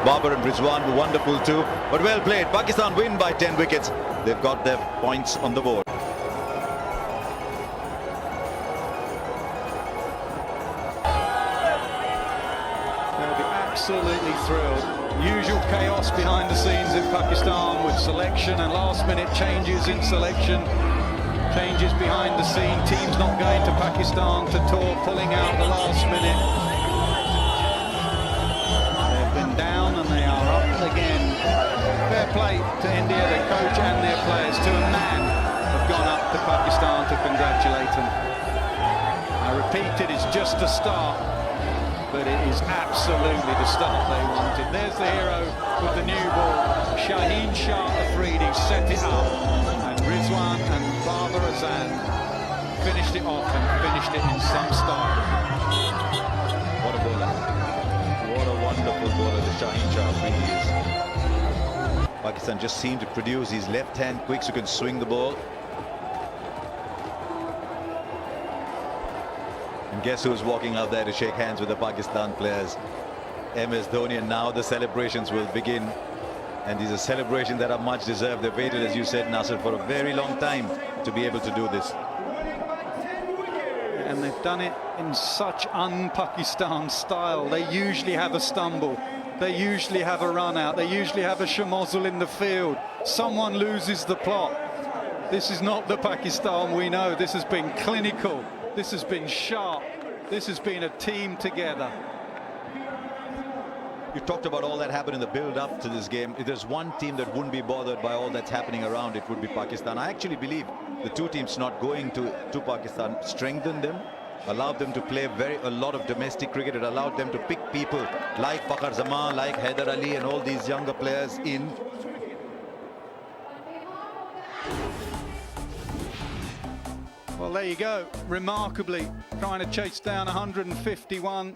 Babar and Rizwan were wonderful too, but well played. Pakistan win by 10 wickets. They've got their points on the board. They'll be absolutely thrilled. Usual chaos behind the scenes in Pakistan with selection and last minute changes in selection. Changes behind the scene. Teams not going to Pakistan to tour, pulling out the last minute. They've been down and they are up again. Fair play to India, their coach and their players. To a man have gone up to Pakistan to congratulate them. I repeat, it is just a start, but it is absolutely the start they wanted. There's the hero with the new ball. Shaheen Shah Afridi set it up, and Rizwan and Babar Azan finished it off and finished it in some style. What a bowler. What a wonderful bowler the Shaheen Shah Afridi is. Pakistan just seemed to produce these left-hand quicks who can swing the ball. And guess who's walking out there to shake hands with the Pakistan players? MS Dhoni, and now the celebrations will begin. And these are celebrations that are much deserved. They've waited, as you said, Nasser, for a very long time to be able to do this. And they've done it in such un-Pakistan style. They usually have a stumble. They usually have a run out. They usually have a shamozzle in the field. Someone loses the plot. This is not the Pakistan we know. This has been clinical. This has been sharp. This has been a team together. You talked about all that happened in the build-up to this game. If there's one team that wouldn't be bothered by all that's happening around, it would be Pakistan. I actually believe the two teams not going to Pakistan strengthened them, allowed them to play a lot of domestic cricket. It allowed them to pick people like Fakhar Zaman, like Haider Ali, and all these younger players in. Well, there you go. Remarkably, trying to chase down 151.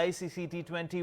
ICC T20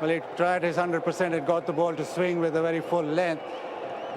Well, it tried his 100%. It got the ball to swing with a very full length.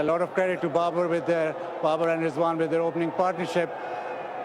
A lot of credit to Babar and Rizwan with their opening partnership.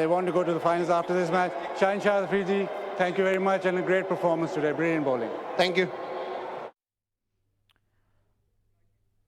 They want to go to the finals after this match. Shaheen Shah Afridi, thank you very much and a great performance today. Brilliant bowling. Thank you.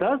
10